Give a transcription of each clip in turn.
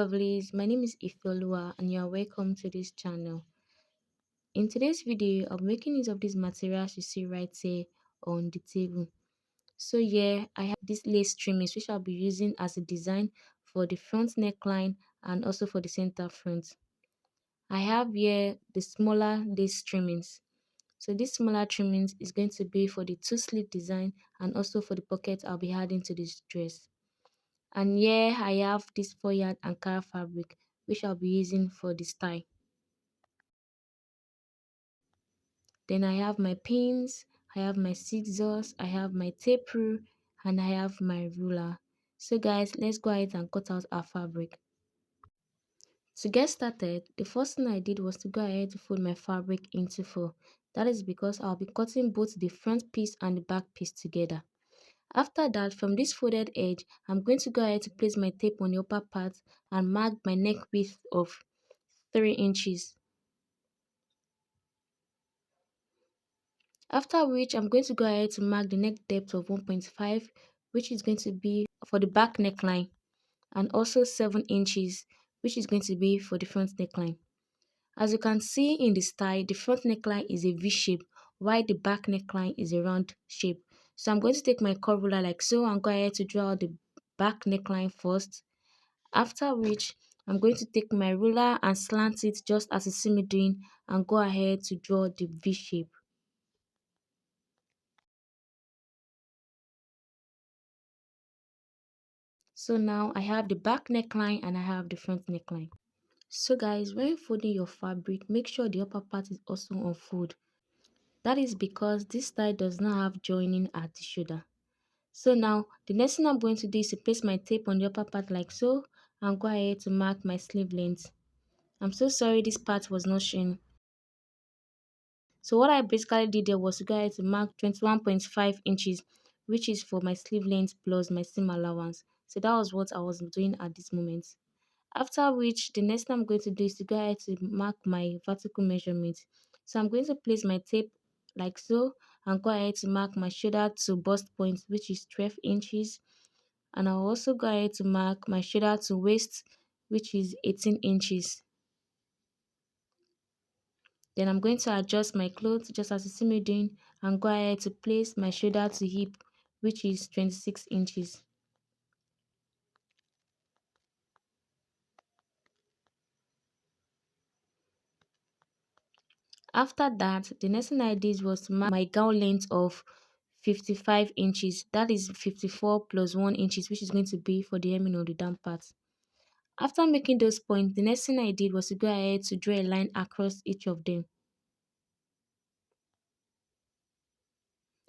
lovelies, my name is Ifeoluwa and you are welcome to this channel. In today's video, I'm making use of these materials you see right here on the table. So yeah, I have these lace trimmings which I'll be using as a design for the front neckline and also for the center front. I have here the smaller lace trimmings. So this smaller trimmings is going to be for the two sleeve design and also for the pocket I'll be adding to this dress. And here I have this 4-yard Ankara fabric which I'll be using for the style. Then I have my pins, I have my scissors, I have my tape rule, and I have my ruler. So guys, let's go ahead and cut out our fabric. To get started, the first thing I did was to go ahead to fold my fabric into four. That is because I'll be cutting both the front piece and the back piece together. After that, from this folded edge, I'm going to go ahead to place my tape on the upper part and mark my neck width of 3 inches. After which, I'm going to go ahead to mark the neck depth of 1.5, which is going to be for the back neckline, and also 7 inches, which is going to be for the front neckline. As you can see in the style, the front neckline is a V shape, while the back neckline is a round shape. So I'm going to take my curve ruler like so and go ahead to draw the back neckline first. After which, I'm going to take my ruler and slant it just as you see me doing and go ahead to draw the V shape. So now I have the back neckline and I have the front neckline. So guys, when folding your fabric, make sure the upper part is also unfold. That is because this style does not have joining at the shoulder. So now the next thing I'm going to do is to place my tape on the upper part like so and go ahead to mark my sleeve length. I'm so sorry this part was not shown. So what I basically did there was to go ahead to mark 21.5 inches, which is for my sleeve length plus my seam allowance. So that was what I was doing at this moment. After which, the next thing I'm going to do is to go ahead to mark my vertical measurement. So I'm going to place my tape like so and go ahead to mark my shoulder to bust point, which is 12 inches. And I'll also go ahead to mark my shoulder to waist, which is 18 inches. Then I'm going to adjust my clothes just as you see me doing and go ahead to place my shoulder to hip, which is 26 inches. After that, the next thing I did was to mark my gown length of 55 inches. That is 54 plus 1 inches, which is going to be for the hemming on the down part. After making those points, the next thing I did was to go ahead to draw a line across each of them.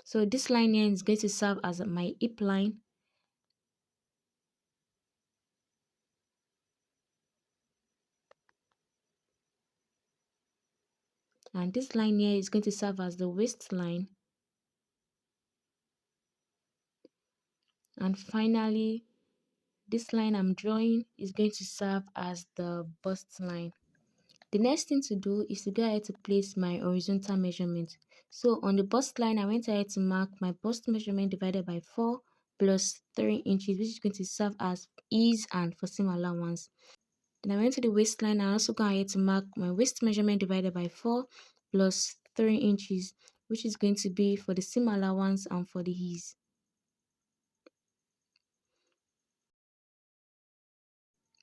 So this line here is going to serve as my hip line. And this line here is going to serve as the waistline. And finally, this line I'm drawing is going to serve as the bust line. The next thing to do is to go ahead to place my horizontal measurement. So on the bust line, I went ahead to mark my bust measurement divided by 4 plus 3 inches, which is going to serve as ease and for seam allowance. Then I went to the waistline and also go ahead to mark my waist measurement divided by 4 plus 3 inches, which is going to be for the seam allowance and for the ease.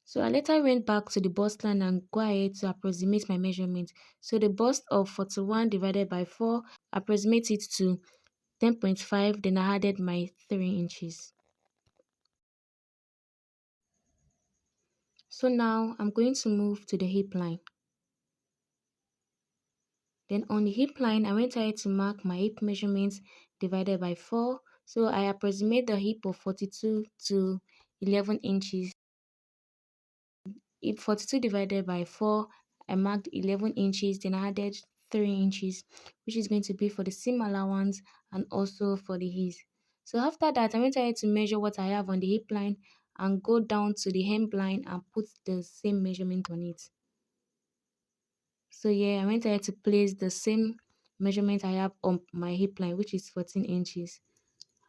So I later went back to the bust line and go ahead to approximate my measurement. So the bust of 41 divided by 4, approximate it to 10.5, then I added my 3 inches. So now I'm going to move to the hip line. Then on the hip line, I went ahead to mark my hip measurements divided by 4. So I approximate the hip of 42 to 11 inches. If 42 divided by 4, I marked 11 inches, then I added 3 inches, which is going to be for the seam allowance and also for the ease. So after that, I went ahead to measure what I have on the hip line and go down to the hem line and put the same measurement on it. So yeah, I went ahead to place the same measurement I have on my hip line, which is 14 inches.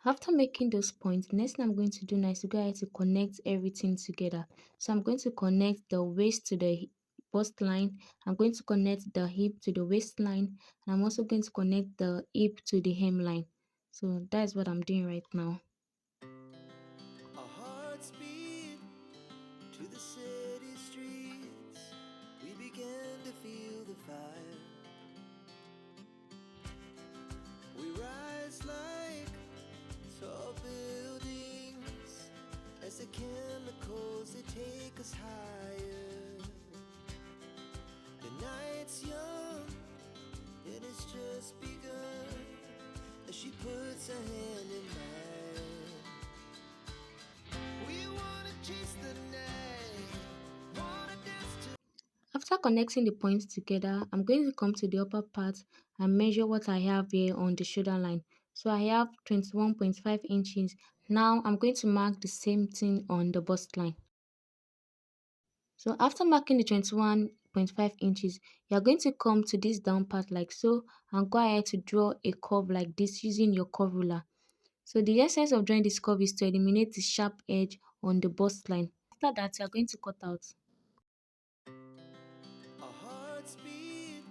After making those points, the next thing I'm going to do now is to go ahead to connect everything together. So I'm going to connect the waist to the bust line. I'm going to connect the hip to the waistline. And I'm also going to connect the hip to the hemline. So that's what I'm doing right now. Our hearts beat to the city streets. We began to feel the fire. We rise like tall buildings as the chemicals they take us higher. The night's young, it has just begun as she puts her hand in mine. We wanna chase the night, wanna dance to. After connecting the points together, I'm going to come to the upper part and measure what I have here on the shoulder line. So I have 21.5 inches. Now I'm going to mark the same thing on the bust line. So after marking the 21.5 inches, you're going to come to this down part like so and go ahead to draw a curve like this using your curve ruler. So the essence of drawing this curve is to eliminate the sharp edge on the bust line. After that, you're going to cut out. Our hearts beat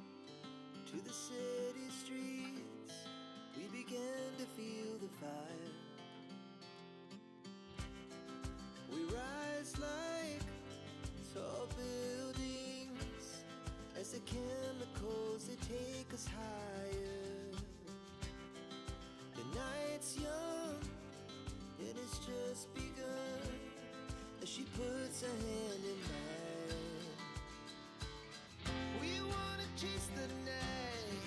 to the city streets. We began to feel the fire. We rise like tall buildings as the chemicals they take us higher. The night's young, it has just begun as she puts her hand in mine. We wanna chase the night,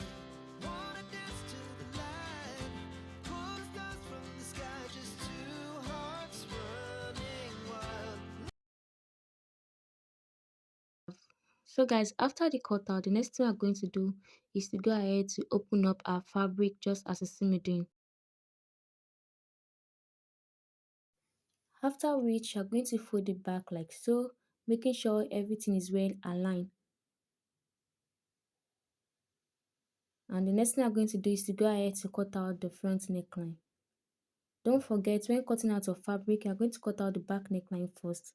wanna dance to the light, pull the stars from the sky, just two hearts running wild. So guys, after the cutout, the next thing we're going to do is to go ahead to open up our fabric just as you see me doing. After which, you're going to fold it back like so, making sure everything is well aligned. And the next thing I'm going to do is to go ahead to cut out the front neckline. Don't forget, when cutting out of fabric, you're going to cut out the back neckline first.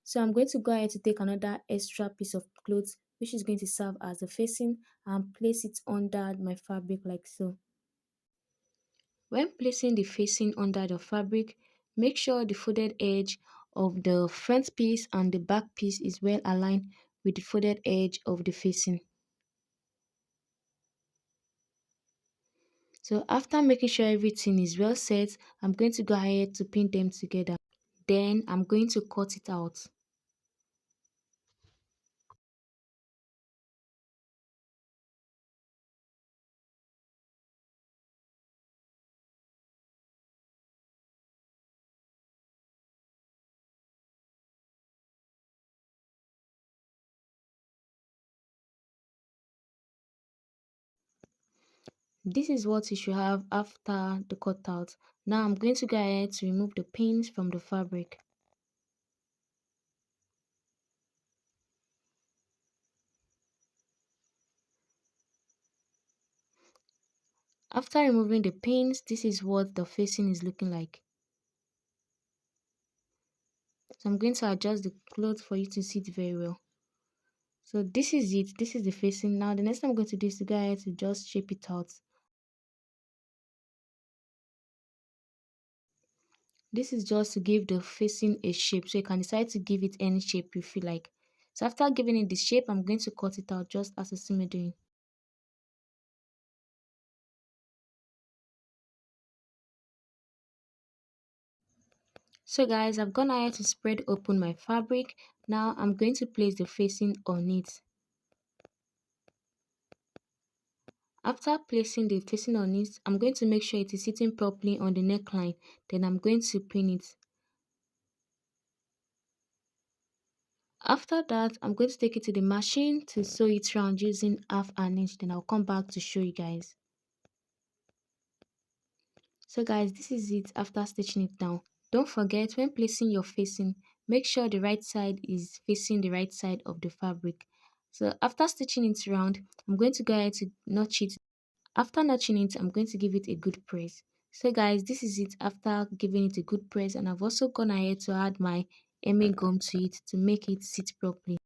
So I'm going to go ahead to take another extra piece of cloth which is going to serve as the facing and place it under my fabric like so. When placing the facing under the fabric, make sure the folded edge of the front piece and the back piece is well aligned with the folded edge of the facing. So after making sure everything is well set, I'm going to go ahead to pin them together. Then I'm going to cut it out. This is what you should have after the cutout. Now I'm going to go ahead to remove the pins from the fabric. After removing the pins, this is what the facing is looking like. So I'm going to adjust the cloth for you to see it very well. So this is it. This is the facing. Now the next thing I'm going to do is to go ahead to just shape it out. This is just to give the facing a shape. So you can decide to give it any shape you feel like. So after giving it the shape, I'm going to cut it out just as you see me doing. So guys, I've gone ahead to spread open my fabric. Now I'm going to place the facing on it. After placing the facing on it, I'm going to make sure it is sitting properly on the neckline. Then I'm going to pin it. After that, I'm going to take it to the machine to sew it round using half an inch. Then I'll come back to show you guys. So guys, this is it after stitching it down. Don't forget, when placing your facing, make sure the right side is facing the right side of the fabric. So after stitching it round, I'm going to go ahead to notch it. After notching it, I'm going to give it a good press. So guys, this is it after giving it a good press, and I've also gone ahead to add my hemming gum to it to make it sit properly.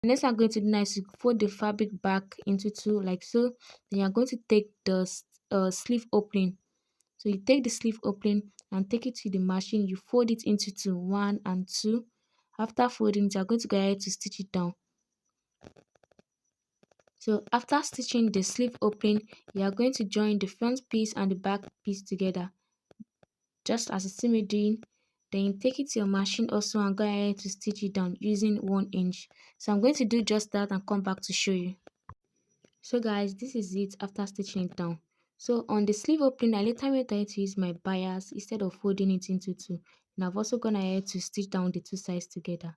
The next thing I'm going to do now is to fold the fabric back into two like so. Then you're going to take the sleeve opening. So you take the sleeve opening and take it to the machine. You fold it into two, one and two. After folding it, you're going to go ahead to stitch it down. So after stitching the sleeve opening, you are going to join the front piece and the back piece together, just as you see me doing. Then you take it to your machine also and go ahead to stitch it down using 1 inch. So I'm going to do just that and come back to show you. So guys, this is it after stitching it down. So on the sleeve opening, I later went ahead to use my bias instead of folding it into two. And I've also gone ahead to stitch down the two sides together.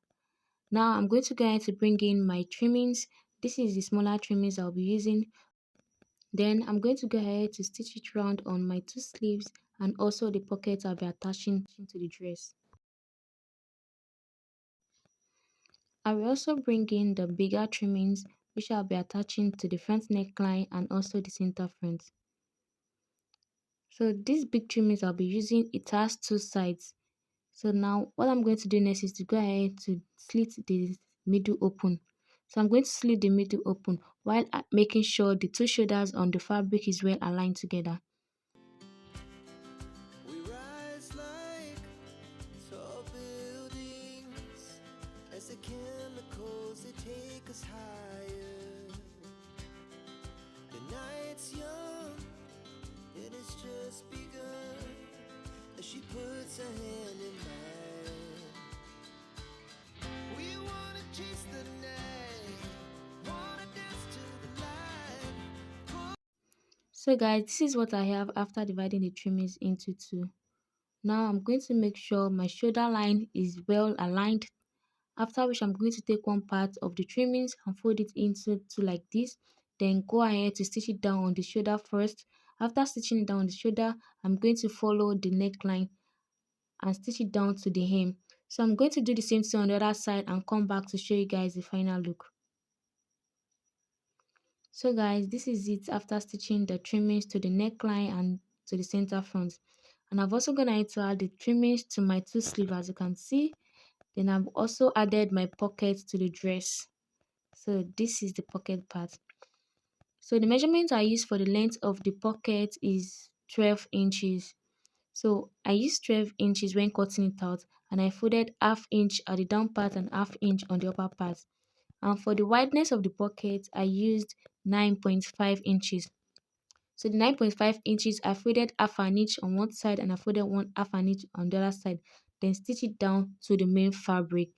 Now I'm going to go ahead to bring in my trimmings. This is the smaller trimmings I'll be using. Then I'm going to go ahead to stitch it round on my two sleeves and also the pockets I'll be attaching to the dress. I will also bring in the bigger trimmings which I'll be attaching to the front neckline and also the center front. So these big trimmings I'll be using, it has two sides. So now what I'm going to do next is to go ahead to slit the middle open. So I'm going to slit the middle open while making sure the two shoulders on the fabric is well aligned together. We rise like tall buildings as the chemicals they take us higher. The night's young, it has just begun as she puts her hand in mine. We wanna chase the night, wanna dance to the light. So guys, this is what I have after dividing the trimmings into two. Now I'm going to make sure my shoulder line is well aligned, after which I'm going to take one part of the trimmings and fold it into two like this. Then go ahead to stitch it down on the shoulder first. After stitching it down on the shoulder, I'm going to follow the neckline and stitch it down to the hem. So I'm going to do the same thing on the other side and come back to show you guys the final look. So guys, this is it after stitching the trimmings to the neckline and to the center front. And I've also gone ahead to add the trimmings to my two sleeves as you can see. Then I've also added my pocket to the dress. So this is the pocket part. So the measurement I use for the length of the pocket is 12 inches. So I used 12 inches when cutting it out, and I folded half inch at the down part and half inch on the upper part. And for the wideness of the pocket, I used 9.5 inches. So the 9.5 inches, I folded half an inch on one side and I folded one half an inch on the other side. Then stitch it down to the main fabric.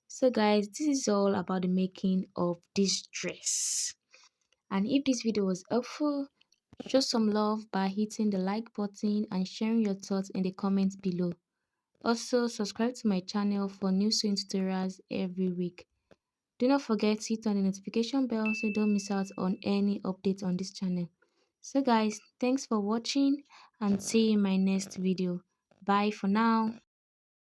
So guys, this is all about the making of this dress. And if this video was helpful, show some love by hitting the like button and sharing your thoughts in the comments below. Also, subscribe to my channel for new sewing tutorials every week. Do not forget to hit on the notification bell so you don't miss out on any updates on this channel. So guys, thanks for watching and see you in my next video. Bye for now.